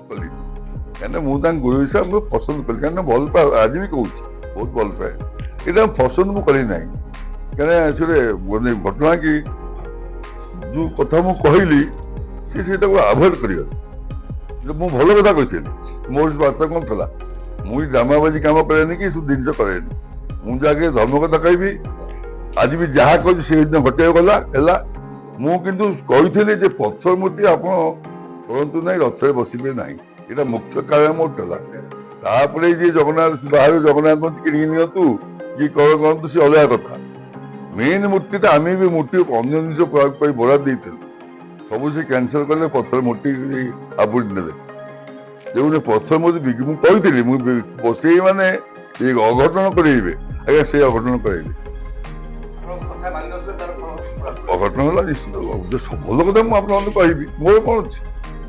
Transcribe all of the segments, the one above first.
କଲି କାହିଁକିନା ମୁଁ ତାଙ୍କ ଗୁରୁ ହିସାବରେ ମୁଁ ପସନ୍ଦ କଲି କାହିଁକିନା ଭଲ ପାଏ ଆଜି ବି କହୁଛି ବହୁତ ଭଲ ପାଏ ଏଇଟା ପସନ୍ଦ ମୁଁ କଲି ନାହିଁ କାହିଁକିନା ସେଟା ଘଟଣା କି ଯୋଉ କଥା ମୁଁ କହିଲି ସେ ସେଇଟାକୁ ଆଭଏଡ୍ କରିଗଲା ମୁଁ ଭଲ କଥା କହିଥିଲି ମୋର ବାର୍ତ୍ତା କ'ଣ ଥିଲା ମୁଁ ଡ୍ରାମାବାଜି କାମ କରେନି କି ସବୁ ଜିନିଷ କରେନି ମୁଁ ଯାହାକି ଧର୍ମ କଥା କହିବି ଆଜି ବି ଯାହା କହିଛି ସେଦିନ ଘଟେଇବାକୁ ଗଲା ହେଲା ମୁଁ କିନ୍ତୁ କହିଥିଲି ଯେ ପଥର ମୂର୍ତ୍ତି ଆପଣ କରନ୍ତୁ ନାହିଁ ରଥରେ ବସିବେ ନାହିଁ ଏଇଟା ମୁଖ୍ୟ କାରଣ ମୋର ଥିଲା ତାପରେ ଯିଏ ଜଗନ୍ନାଥ ବାହାରୁ ଜଗନ୍ନାଥ ମୂର୍ତ୍ତି କିଣିକି ନିଅନ୍ତୁ କି କରନ୍ତୁ ସେ ଅଲଗା କଥା ମେନ୍ ମୂର୍ତ୍ତିଟା ଆମେ ବି ମୂର୍ତ୍ତି ଅନ୍ୟ ଜିନିଷ ପ୍ରୟୋଗ କରି ବରାଦ ଦେଇଥିଲୁ ସବୁ ସେ କ୍ୟାନସଲ କଲେ ପଥର ମୂର୍ତ୍ତି ଆବୁଡ଼ି ନେଲେ ଯେଉଁ ପଥର ମୂର୍ତ୍ତି ମୁଁ କହିଥିଲି ମୁଁ ବସେଇ ମାନେ ଅଘଟଣ କରେଇବେ ଆଜ୍ଞା ସେ ଅଘଟଣ କରେଇବେ ଅଘଟଣ ହେଲା ନିଶ୍ଚିତ ଭଲ କଥା ମୁଁ ଆପଣମାନଙ୍କୁ କହିବି ମୋର କ'ଣ ଅଛି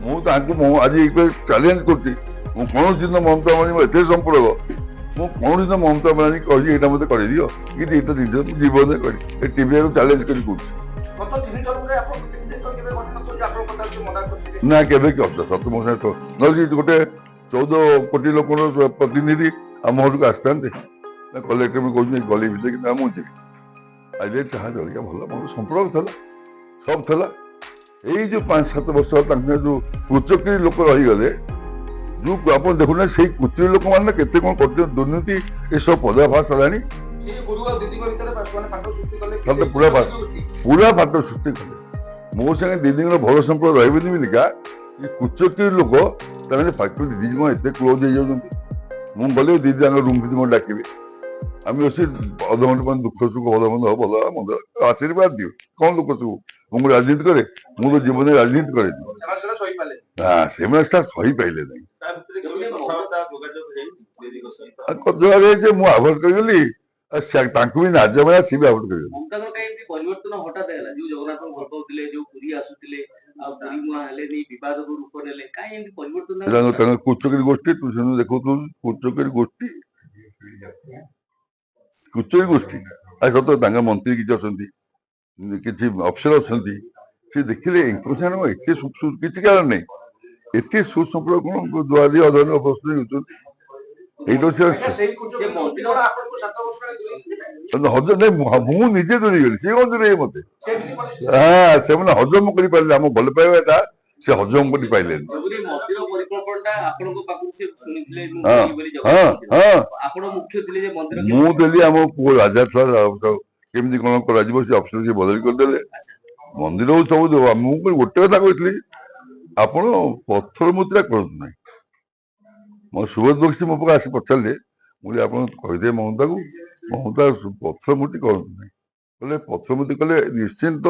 ମୁଁ ତାଙ୍କୁ ଆଜି ଚ୍ୟାଲେଞ୍ଜ କରୁଛି ମୁଁ କୌଣସି ଦିନ ମମତା ବାନାର୍ଜୀ ଏତେ ସମ୍ପର୍କ ମୁଁ କୌଣସି ଦିନ ମମତା ବାନାର୍ଜୀ କହିଛି ଏଇଟା ମତେ କରିଦିଅ କିନ୍ତୁ ଏଇଟା ଜିନିଷ ମୁଁ ଜୀବନରେ କରି ଏ ଟିଭିକୁ ଚ୍ୟାଲେଞ୍ଜ କରି କହୁଛି ନା କେବେ କି ସତ ମୋ ସାଙ୍ଗେ ନହେଲେ ଗୋଟେ 14 କୋଟି ଲୋକର ପ୍ରତିନିଧି ଆମ ଘରକୁ ଆସିଥାନ୍ତେ କଲେକ୍ଟର ବି କହୁଛନ୍ତି ଗଲି ଭିତରେ କିନ୍ତୁ ମୁଁ ଯିବି ଆଜି ଚାହା ଜଳିକା ଭଲ ମୋର ସମ୍ପର୍କ ଥିଲା ସବୁ ଥିଲା ଏଇ ଯୋଉ 5-7 ବର୍ଷ ତାଙ୍କ ଯୋଉ କୁଚକ୍ରୀ ଲୋକ ରହିଗଲେ ଯୋଉ ଆପଣ ଦେଖୁନା ସେଇ କୁଚକ୍ରୀ ଲୋକମାନେ କେତେ କ'ଣ କରୁଛନ୍ତି ଦୁର୍ନୀତି ଏସବୁ ପଦାଫାଶ ହେଲାଣି ପୁରା ଫାଟ ସୃଷ୍ଟି କଲେ ମୋ ସାଙ୍ଗେ ଦିଦିଙ୍କର ଭଲ ସମ୍ପର୍କ ରହିବନି ବୋଲିକା କୁଚକ୍ରୀ ଲୋକ ତାମାନେ ଦିଦି କ'ଣ ଏତେ କ୍ଲୋଜ ହେଇଯାଉଛନ୍ତି ମୁଁ ଗଲେ ଦିଦି ତାଙ୍କ ରୁମ୍ ଭିତରେ ମୋତେ ଡାକିବେ ଆମେ ବସି ଅଧଘଣ୍ଟା ମାନେ ଦୁଃଖ ସୁଖ ଭଲ ମନ୍ଦ ଭଲ ମନ୍ଦ ଆଶୀର୍ବାଦ ଦିଅ କ'ଣ ଦୁଃଖ ସୁଖ ମୁଁ ରାଜନୀତି କରେ ମୁଁ ତ ଜୀବନରେ ରାଜନୀତି କରେନି ସେମାନେ ସେଟା ସହିପାରିଲେ ନାହିଁ ଯେ ମୁଁ ଆଭଏଡ୍ କରିଗଲି ତାଙ୍କୁ ବି ନାଜମାୟା ସିଏ ବି ଆଭଏଡ୍ କରିଗଲି ପରିବର୍ତ୍ତନ ହଠାତ୍ ହେଲା ଯୋଉ ଜଗନ୍ନାଥଙ୍କୁ ଭଲ ପାଉଥିଲେ ଯୋଉ ପୁରୀ ଆସୁଥିଲେ ଆଉ ପୁରୀ ମୁହାଁ ହେଲେନି ବିବାଦକୁ ରୂପ ନେଲେ କାହିଁ ଏମିତି ପରିବର୍ତ୍ତନ ତାଙ୍କ କୁଚକ୍ରୀ ଗୋଷ୍ଠୀ ତୁ ଦେଖୁଥିଲୁ କୁଚକ୍ରୀ ଗୋଷ୍ଠୀ ସତ ତାଙ୍କ ମନ୍ତ୍ରୀ କିଛି ଅଛନ୍ତି କିଛି ଅଫିସର ଅଛନ୍ତି ସେ ଦେଖିଲେ ଏତେ କିଛି କାରଣ ନାହିଁ ଏତେ ସୁସମ୍ପର୍କ କ'ଣ ଦୁଆଦି ଅଧନ ପ୍ରସ୍ତୁତି ହେଉଛନ୍ତି ଏଇଟା ମୁଁ ନିଜେ ଦୂରେଇଗଲି ସେ କ'ଣ ଦୂରେଇ ମତେ ସେମାନେ ହଜମ କରିପାରିଲେ ଆମ ଭଲ ପାଇବାଟା ସେ ହଜମ କରିପାରିଲେନି ମୁଁ ଦେଲି ଆମ ପୁଅ ରାଜା ଥିଲା କେମିତି କ'ଣ କରାଯିବ ସେ ଅଫିସର ସେ ବଦଳି କରିଦେଲେ ମନ୍ଦିର ସବୁ ମୁଁ ଗୋଟେ କଥା କହିଥିଲି ଆପଣ ପଥର ମୂର୍ତ୍ତିଟା କରନ୍ତୁ ନାହିଁ ମୋ ସୁବ୍ରତ ବକ୍ସି ମୋ ପାଖରେ ଆସି ପଚାରିଲେ ମୁଁ ଆପଣ କହିଦେବେ ମମତାକୁ ମମତା ପଥର ମୂର୍ତ୍ତି କରନ୍ତୁ ନାହିଁ କହିଲେ ପଥର ମୂର୍ତ୍ତି କଲେ ନିଶ୍ଚିନ୍ତ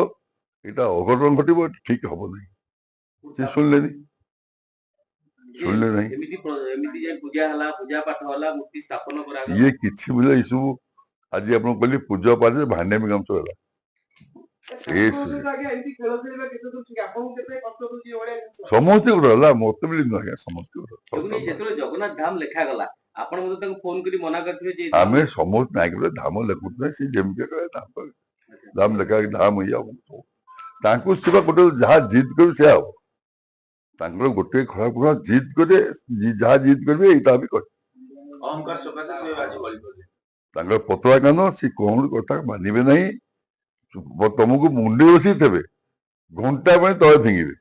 ଏଇଟା ଅଘଟଣ ଘଟିବ ଠିକ ହବ ନାହିଁ ସେ ଶୁଣିଲେନି ନାହିଁ ଇଏ କିଛି ବୁଝିଲା ଏସବୁ ଆଜି ଆପଣ କହିଲେ ପୂଜା ପାଠରେ ଭାଣ୍ଡାମି କାମ ହେଲା ସମସ୍ତେ ଗୋଟେ ହେଲା ମତେ ବି ଆଜ୍ଞା ସମସ୍ତେ ଆମେ ସମସ୍ତେ ନାଇଁ ଧାମ ଲେଖୁଥିଲେ ସେ ଯେମିତି ଧାମ ଲେଖା ଧାମ ଇଏ ତାଙ୍କୁ ସେବା ଗୋଟେ ଯାହା ଜିଦ୍ କରିବେ ସେୟା ହବ ତାଙ୍କର ଗୋଟେ ଖରାପ ଗୁଣ ଜିଦ୍ କରିବେ ଯାହା ଜିଦ୍ କରିବେ ଏଇଟା ବି କରିବେ ତାଙ୍କର ପତଳା କାନ ସେ କୌଣସି କଥା ମାନିବେ ନାହିଁ ତମକୁ ମୁଣ୍ଡି ବସିଥିବେ ଘଣ୍ଟା ପାଇଁ ତଳେ ଫିଙ୍ଗିବେ